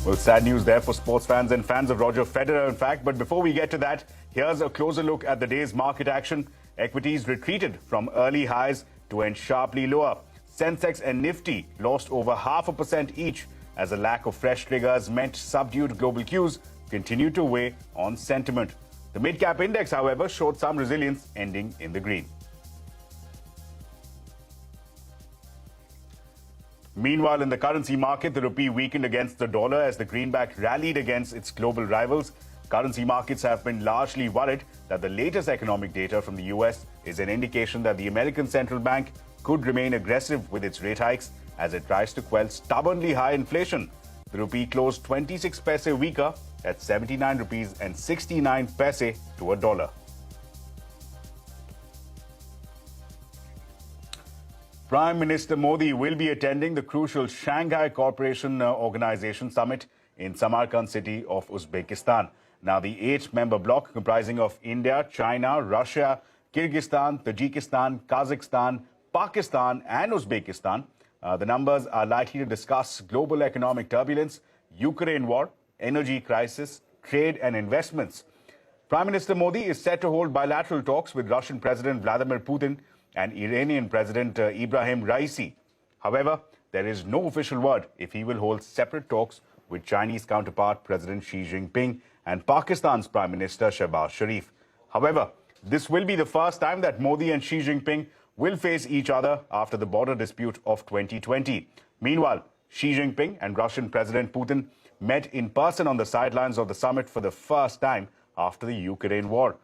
Well, sad news there for sports fans and fans of Roger Federer, in fact. But before we get to that, here's a closer look at the day's market action. Equities retreated from early highs to end sharply lower. Sensex and Nifty lost over 0.5% each as a lack of fresh triggers meant subdued global cues continued to weigh on sentiment. The mid-cap index, however, showed some resilience, ending in the green. Meanwhile, in the currency market, the rupee weakened against the dollar as the greenback rallied against its global rivals. Currency markets have been largely worried that the latest economic data from the US is an indication that the American Central Bank could remain aggressive with its rate hikes as it tries to quell stubbornly high inflation. The rupee closed 26 paise weaker at 79 rupees and 69 paise to a dollar. Prime Minister Modi will be attending the crucial Shanghai Cooperation Organization Summit in Samarkand city of Uzbekistan. Now, the 8-member bloc comprising of India, China, Russia, Kyrgyzstan, Tajikistan, Kazakhstan, Pakistan and Uzbekistan. The numbers are likely to discuss global economic turbulence, Ukraine war, energy crisis, trade and investments. Prime Minister Modi is set to hold bilateral talks with Russian President Vladimir Putin and Iranian President Ibrahim Raisi. However, there is no official word if he will hold separate talks with Chinese counterpart President Xi Jinping and Pakistan's Prime Minister Shehbaz Sharif. However, this will be the first time that Modi and Xi Jinping will face each other after the border dispute of 2020. Meanwhile, Xi Jinping and Russian President Putin met in person on the sidelines of the summit for the first time after the Ukraine war.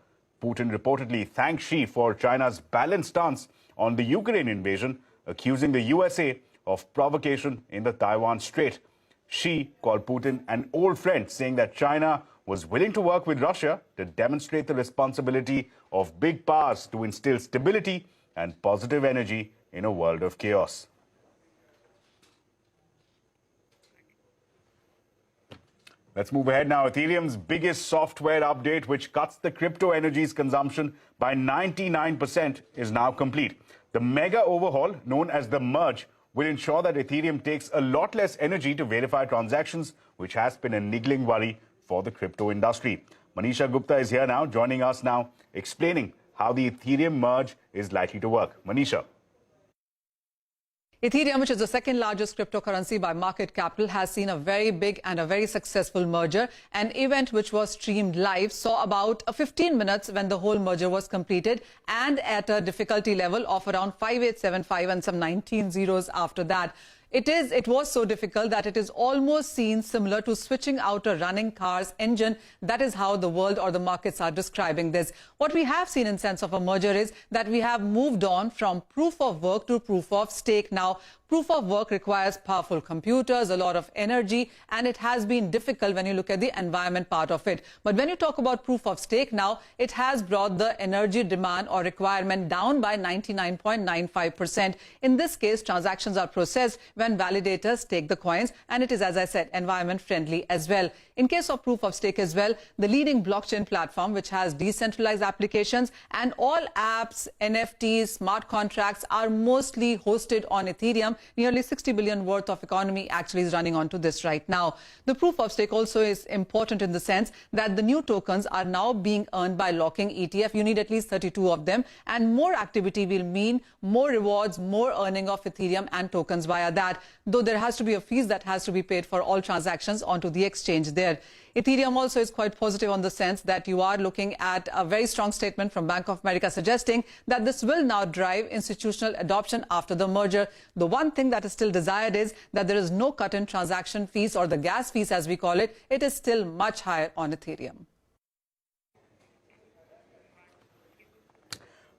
Putin reportedly thanked Xi for China's balanced stance on the Ukraine invasion, accusing the USA of provocation in the Taiwan Strait. Xi called Putin an old friend, saying that China was willing to work with Russia to demonstrate the responsibility of big powers to instill stability and positive energy in a world of chaos. Let's move ahead now. Ethereum's biggest software update, which cuts the crypto energy's consumption by 99%, is now complete. The mega overhaul, known as the merge, will ensure that Ethereum takes a lot less energy to verify transactions, which has been a niggling worry for the crypto industry. Manisha Gupta is here now, joining us now, explaining how the Ethereum merge is likely to work. Manisha. Ethereum, which is the second largest cryptocurrency by market capital, has seen a very big and a very successful merger. An event which was streamed live saw about 15 minutes when the whole merger was completed, and at a difficulty level of around 5875 and some 19 zeros after that. It was so difficult that it is almost seen similar to switching out a running car's engine. That is how the world or the markets are describing this. What we have seen in sense of a merger is that we have moved on from proof of work to proof of stake. Now, proof of work requires powerful computers, a lot of energy, and it has been difficult when you look at the environment part of it. But when you talk about proof of stake now, it has brought the energy demand or requirement down by 99.95%. In this case, transactions are processed when validators take the coins, and it is, as I said, environment friendly as well. In case of proof of stake as well, the leading blockchain platform, which has decentralized applications, and all apps, NFTs, smart contracts are mostly hosted on Ethereum. Nearly 60 billion worth of economy actually is running onto this right now. The proof of stake also is important in the sense that the new tokens are now being earned by locking ETF. You need at least 32 of them, and more activity will mean more rewards, more earning of Ethereum and tokens via that, though there has to be a fees that has to be paid for all transactions onto the exchange there. Ethereum also is quite positive on the sense that you are looking at a very strong statement from Bank of America suggesting that this will now drive institutional adoption after the merger. The one thing that is still desired is that there is no cut in transaction fees, or the gas fees as we call it. It is still much higher on Ethereum.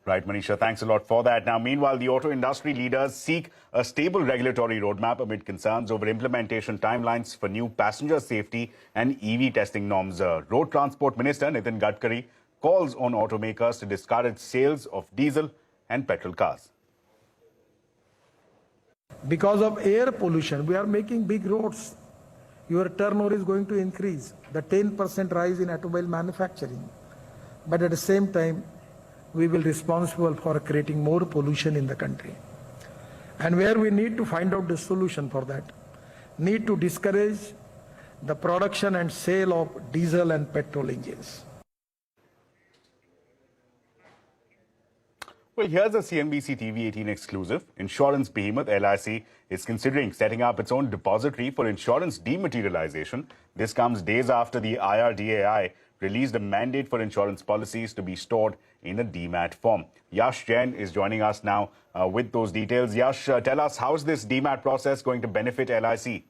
Right, Manisha, thanks a lot for that. Now, meanwhile, the auto industry leaders seek a stable regulatory roadmap amid concerns over implementation timelines for new passenger safety and EV testing norms. Road Transport Minister Nitin Gadkari calls on automakers to discourage sales of diesel and petrol cars. Because of air pollution, we are making big roads. Your turnover is going to increase. The 10% rise in automobile manufacturing. But at the same time, we will be responsible for creating more pollution in the country. And where we need to find out the solution for that, need to discourage the production and sale of diesel and petrol engines. Well, here's a CNBC-TV18 exclusive. Insurance behemoth LIC is considering setting up its own depository for insurance dematerialization. This comes days after the IRDAI released a mandate for insurance policies to be stored in a demat form. Yash Jain is joining us now with those details. Yash, tell us, how is this demat process going to benefit LIC?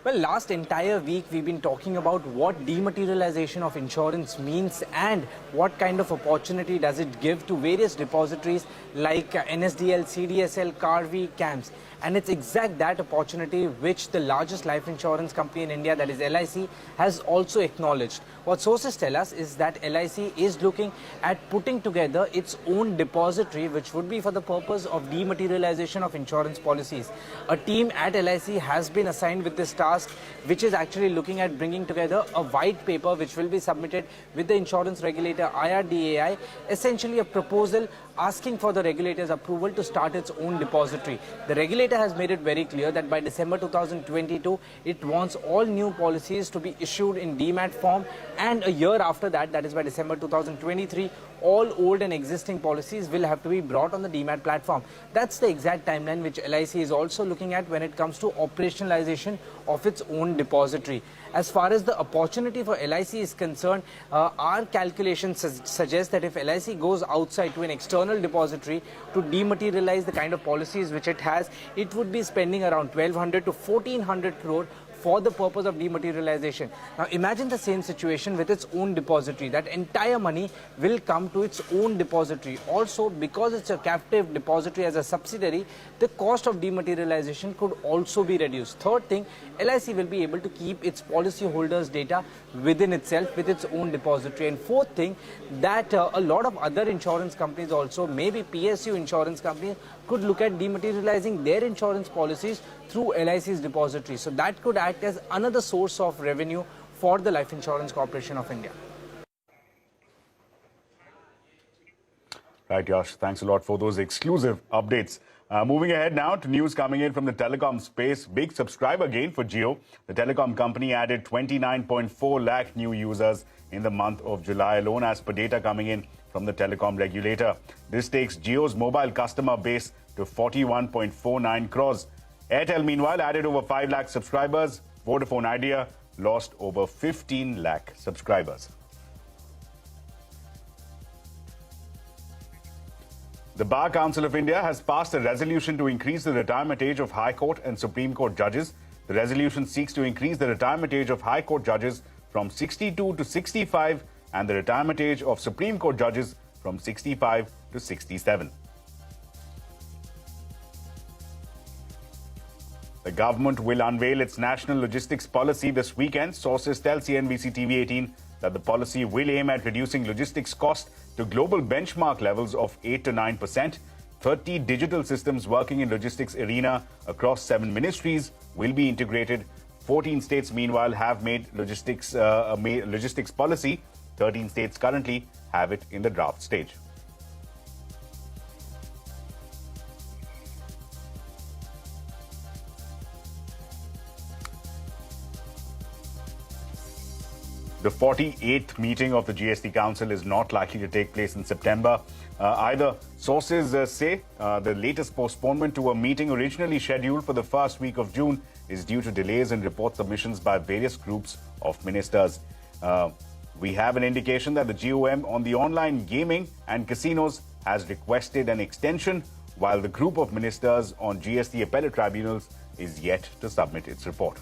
Well, last entire week we've been talking about what dematerialization of insurance means and what kind of opportunity does it give to various depositories like NSDL, CDSL, Carvi, CAMS. And it's exact that opportunity which the largest life insurance company in India, that is LIC, has also acknowledged. What sources tell us is that LIC is looking at putting together its own depository, which would be for the purpose of dematerialization of insurance policies. A team at LIC has been assigned with this task, which is actually looking at bringing together a white paper which will be submitted with the insurance regulator IRDAI, essentially a proposal asking for the regulator's approval to start its own depository. The regulator has made it very clear that by December 2022, it wants all new policies to be issued in demat form, and a year after that, that is by December 2023, all old and existing policies will have to be brought on the demat platform. That's the exact timeline which LIC is also looking at when it comes to operationalization of its own depository. As far as the opportunity for LIC is concerned, our calculations suggest that if LIC goes outside to an external depository to dematerialize the kind of policies which it has, it would be spending around 1200 to 1400 crore for the purpose of dematerialization. Now imagine the same situation with its own depository. That entire money will come to its own depository. Also, because it's a captive depository as a subsidiary, the cost of dematerialization could also be reduced. Third thing, LIC will be able to keep its policyholders' data within itself with its own depository. And fourth thing, that a lot of other insurance companies also, maybe PSU insurance companies, could look at dematerializing their insurance policies through LIC's depository. So that could act as another source of revenue for the Life Insurance Corporation of India. Right, Yash. Thanks a lot for those exclusive updates. Moving ahead now to news coming in from the telecom space. Big subscriber gain for Jio. The telecom company added 29.4 lakh new users in the month of July alone, as per data coming in from the telecom regulator. This takes Jio's mobile customer base to 41.49 crores. Airtel, meanwhile, added over 5 lakh subscribers. Vodafone Idea lost over 15 lakh subscribers. The Bar Council of India has passed a resolution to increase the retirement age of High Court and Supreme Court judges. The resolution seeks to increase the retirement age of High Court judges from 62 to 65 and the retirement age of Supreme Court judges from 65 to 67. The government will unveil its national logistics policy this weekend. Sources tell CNBC-TV18 that the policy will aim at reducing logistics costs to global benchmark levels of 8 to 9%. 30 digital systems working in logistics arena across 7 ministries will be integrated. 14 states, meanwhile, have made logistics policy. 13 states currently have it in the draft stage. The 48th meeting of the GST Council is not likely to take place in September. Either sources say the latest postponement to a meeting originally scheduled for the first week of June is due to delays in report submissions by various groups of ministers. We have an indication that the GOM on the online gaming and casinos has requested an extension, while the group of ministers on GST appellate tribunals is yet to submit its report.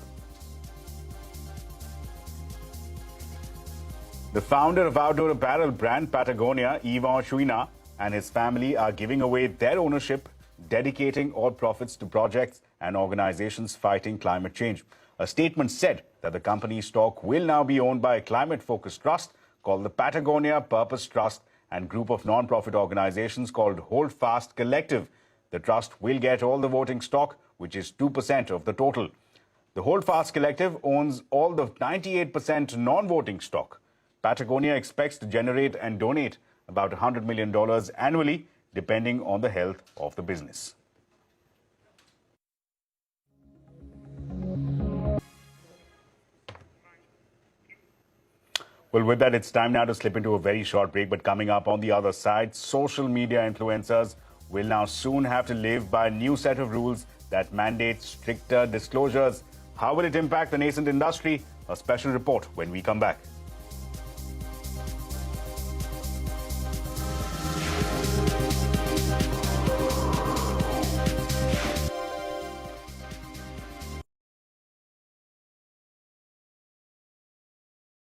The founder of outdoor apparel brand Patagonia, Ivan Shuina, and his family are giving away their ownership, dedicating all profits to projects and organizations fighting climate change. A statement said that the company's stock will now be owned by a climate-focused trust called the Patagonia Purpose Trust and group of non-profit organizations called Hold Fast Collective. The trust will get all the voting stock, which is 2% of the total. The Hold Fast Collective owns all the 98% non-voting stock. Patagonia expects to generate and donate about $100 million annually, depending on the health of the business. Well, with that, it's time now to slip into a very short break. But coming up on the other side, social media influencers will now soon have to live by a new set of rules that mandate stricter disclosures. How will it impact the nascent industry? A special report when we come back.